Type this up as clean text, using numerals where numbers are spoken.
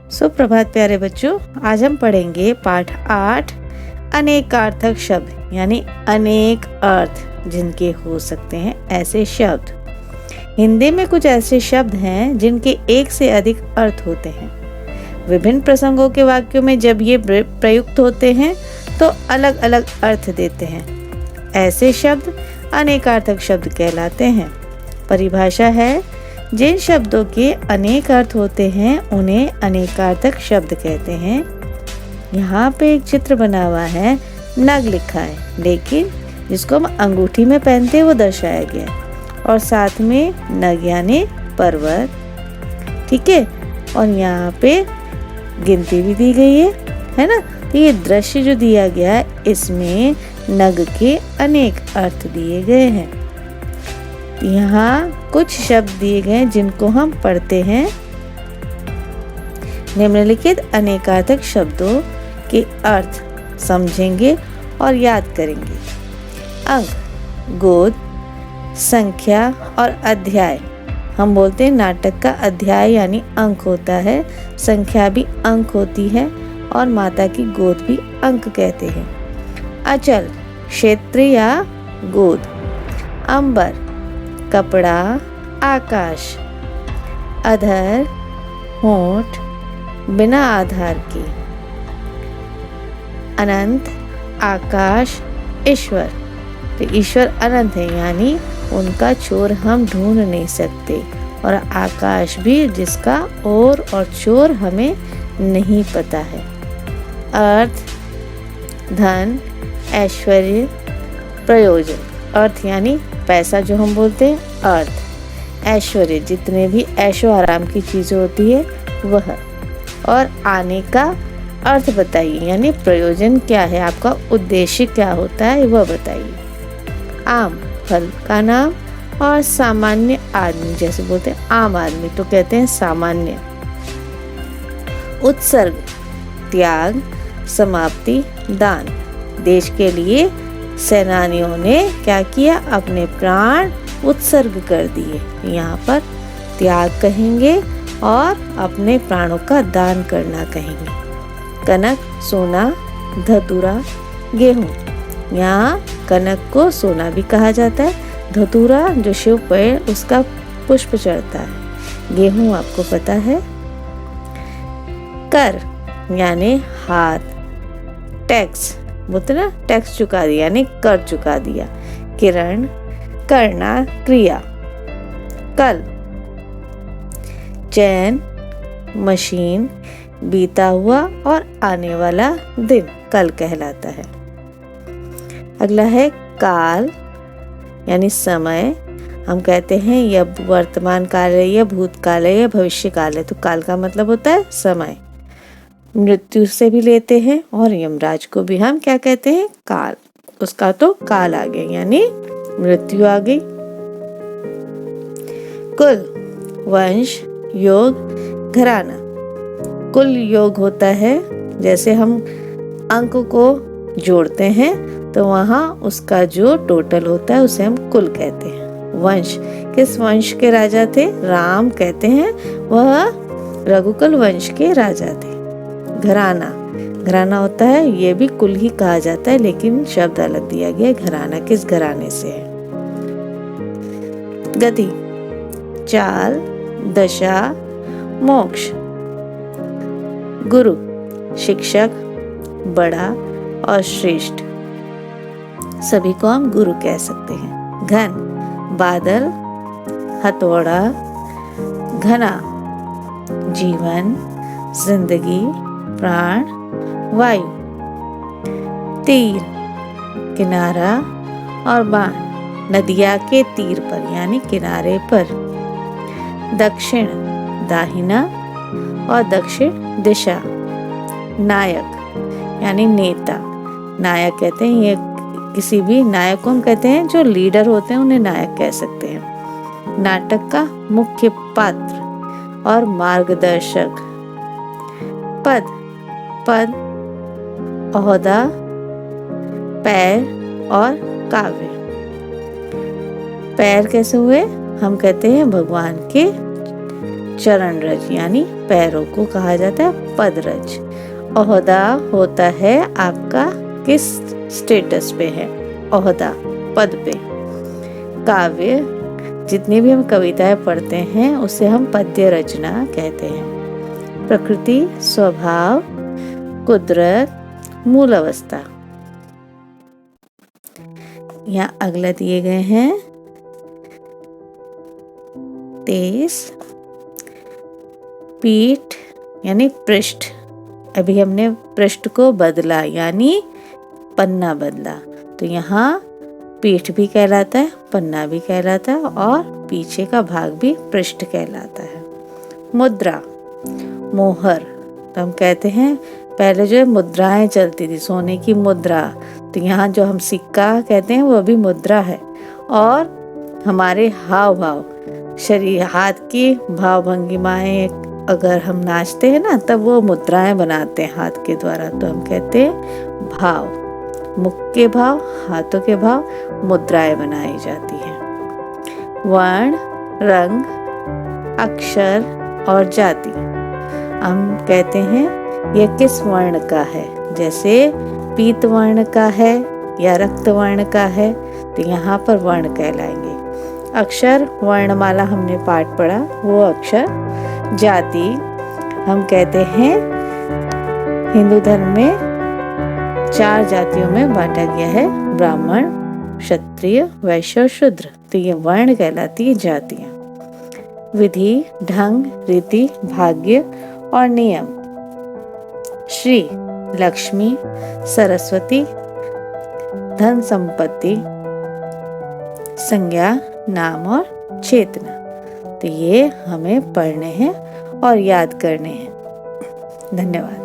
सुप्रभात प्यारे बच्चों, आज हम पढ़ेंगे पाठ 8 अनेकार्थक शब्द यानी अनेक अर्थ जिनके हो सकते हैं ऐसे शब्द। हिंदी में कुछ ऐसे शब्द हैं जिनके एक से अधिक अर्थ होते हैं। विभिन्न प्रसंगों के वाक्यों में जब ये प्रयुक्त होते हैं तो अलग अलग अर्थ देते हैं। ऐसे शब्द अनेकार्थक शब्द कहलाते हैं। परिभाषा है, जिन शब्दों के अनेक अर्थ होते हैं उन्हें अनेकार्थक शब्द कहते हैं। यहाँ पे एक चित्र बना हुआ है, नग लिखा है, लेकिन जिसको हम अंगूठी में पहनते हैं वो दर्शाया गया है, और साथ में नग यानी पर्वत, ठीक है। और यहाँ पे गिनती भी दी गई है ना। तो ये दृश्य जो दिया गया है इसमें नग के अनेक अर्थ दिए गए हैं। यहाँ कुछ शब्द दिए गए हैं जिनको हम पढ़ते हैं। निम्नलिखित अनेकार्थक शब्दों के अर्थ समझेंगे और याद करेंगे। अंक, गोद, संख्या और अध्याय। हम बोलते हैं नाटक का अध्याय यानी अंक होता है, संख्या भी अंक होती है और माता की गोद भी अंक कहते हैं। अचल, क्षेत्र या गोद। अंबर, कपड़ा, आकाश। अधर, होंठ, बिना आधार के। अनंत, आकाश, ईश्वर। तो ईश्वर अनंत है यानी उनका छोर हम ढूंढ नहीं सकते, और आकाश भी जिसका ओर और छोर हमें नहीं पता है। अर्थ, धन, ऐश्वर्य, प्रयोजन। अर्थ यानी पैसा जो हम बोलते हैं अर्थ। ऐश्वर्य, जितने भी ऐशो आराम की चीजें होती है वह। और आने का अर्थ बताइए यानी प्रयोजन क्या है, आपका उद्देश्य क्या होता है वह बताइए। आम, फल का नाम। और सामान्य आदमी, जैसे बोलते हैं आम आदमी तो कहते हैं सामान्य। उत्सर्ग, त्याग, समाप्ति, दान। देश के लिए सेनानियों ने क्या किया, अपने प्राण उत्सर्ग कर दिए। यहाँ पर त्याग कहेंगे और अपने प्राणों का दान करना कहेंगे। कनक, सोना, धतूरा, गेहूं। यहाँ कनक को सोना भी कहा जाता है, धतूरा जो शिव पर उसका पुष्प चढ़ता है, गेहूं आपको पता है। कर यानी हाथ, टैक्स बोलते ना, टैक्स चुका दिया यानी कर चुका दिया। किरण, करना, क्रिया। कल, चैन, मशीन, बीता हुआ और आने वाला दिन कल कहलाता है। अगला है काल यानी समय। हम कहते हैं यह वर्तमान काल है, यह भूतकाल है, यह भविष्य काल है। तो काल का मतलब होता है समय। मृत्यु से भी लेते हैं, और यमराज को भी हम क्या कहते हैं, काल। उसका तो काल आ गया यानी मृत्यु आ गई। कुल, वंश, योग, घराना। कुल योग होता है, जैसे हम अंक को जोड़ते हैं तो वहाँ उसका जो टोटल होता है उसे हम कुल कहते हैं। वंश, किस वंश के राजा थे, राम कहते हैं, वह रघुकुल वंश के राजा थे। घराना, घराना होता है, ये भी कुल ही कहा जाता है लेकिन शब्द अलग दिया गया है। घराना किस घराने से है। गति, चाल, दशा, मोक्ष। गुरु, शिक्षक, बड़ा और श्रेष्ठ, सभी को हम गुरु कह सकते हैं। घन, बादल, हथौड़ा, घना, जीवन, जिंदगी, प्राण, वायु। तीर, किनारा और बाण, नदिया के तीर पर यानी किनारे पर। दक्षिण, दाहिना और दक्षिण दिशा। नायक यानी नेता, नायक कहते हैं, ये किसी भी नायक को हम कहते हैं, जो लीडर होते हैं उन्हें नायक कह सकते हैं। नाटक का मुख्य पात्र और मार्गदर्शक। पद, पद, ओहदा, पैर और काव्य। पैर कैसे हुए, हम कहते हैं भगवान के चरण रज यानी पैरों को कहा जाता है पदरज। ओहदा होता है आपका किस स्टेटस पे है, ओहदा पद पे। काव्य जितनी भी हम कविताएं पढ़ते हैं उसे हम पद्य रचना कहते हैं। प्रकृति, स्वभाव, कुदरत, मूल अवस्था। यहाँ अगला दिए गए हैं 23 पीठ यानी पृष्ठ। अभी हमने पृष्ठ को बदला यानी पन्ना बदला, तो यहाँ पीठ भी कहलाता है, पन्ना भी कहलाता है और पीछे का भाग भी पृष्ठ कहलाता है। मुद्रा, मोहर, तो हम कहते हैं पहले जो है मुद्राएं चलती थी, सोने की मुद्रा, तो यहाँ जो हम सिक्का कहते हैं वो भी मुद्रा है। और हमारे हाव भाव, शरीर, हाथ की भाव भंगिमाएं, अगर हम नाचते हैं ना तब वो मुद्राएं बनाते हैं हाथ के द्वारा, तो हम कहते हैं भाव। मुख के भाव, हाथों के भाव, मुद्राएं बनाई जाती हैं। वर्ण, रंग, अक्षर और जाति। हम कहते हैं यह किस वर्ण का है, जैसे पीत वर्ण का है या रक्त वर्ण का है, तो यहाँ पर वर्ण कहलाएंगे। अक्षर, वर्णमाला हमने पाठ पढ़ा, वो अक्षर। जाति हम कहते हैं हिंदू धर्म में 4 जातियों में बांटा गया है, ब्राह्मण, क्षत्रिय, वैश्य और शूद्र, तो ये वर्ण कहलाती है जातियां। विधि, ढंग, रीति, भाग्य और नियम। श्री, लक्ष्मी, सरस्वती, धन संपत्ति, संज्ञा, नाम और चेतना, तो ये हमें पढ़ने हैं और याद करने हैं। धन्यवाद।